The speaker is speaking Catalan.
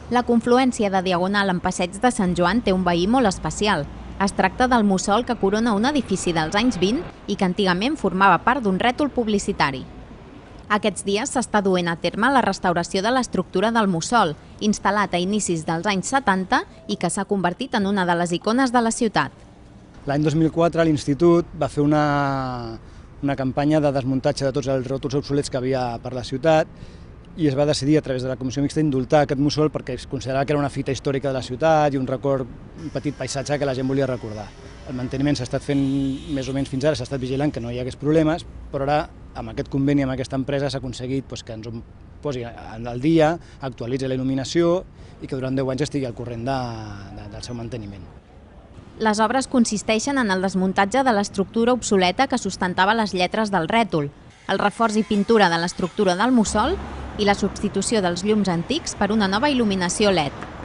La confluència de Diagonal amb Passeig de Sant Joan té un veí molt especial. Es tracta del mussol que corona un edifici dels anys 20 i que antigament formava part d'un rètol publicitari. Aquests dies s'està duent a terme la restauració de l'estructura del mussol, instal·lat a inicis dels anys 70 i que s'ha convertit en una de les icones de la ciutat. L'any 2004 l'Institut va fer una campanya de desmuntatge de tots els rètols obsolets que havia per la ciutat i es va decidir a través de la Comissió Mixta indultar aquest mussol perquè es considerava que era una fita històrica de la ciutat i un record, un petit paisatge que la gent volia recordar. El manteniment s'ha estat fent més o menys fins ara, s'ha estat vigilant que no hi hagués problemes, però ara amb aquest conveni amb aquesta empresa s'ha aconseguit que ens ho posi al dia, actualitzi la il·luminació i que durant 10 anys estigui al corrent del seu manteniment. Les obres consisteixen en el desmuntatge de l'estructura obsoleta que sustentava les lletres del rètol, el reforç i pintura de l'estructura del mussol i la substitució dels llums antics per una nova il·luminació LED.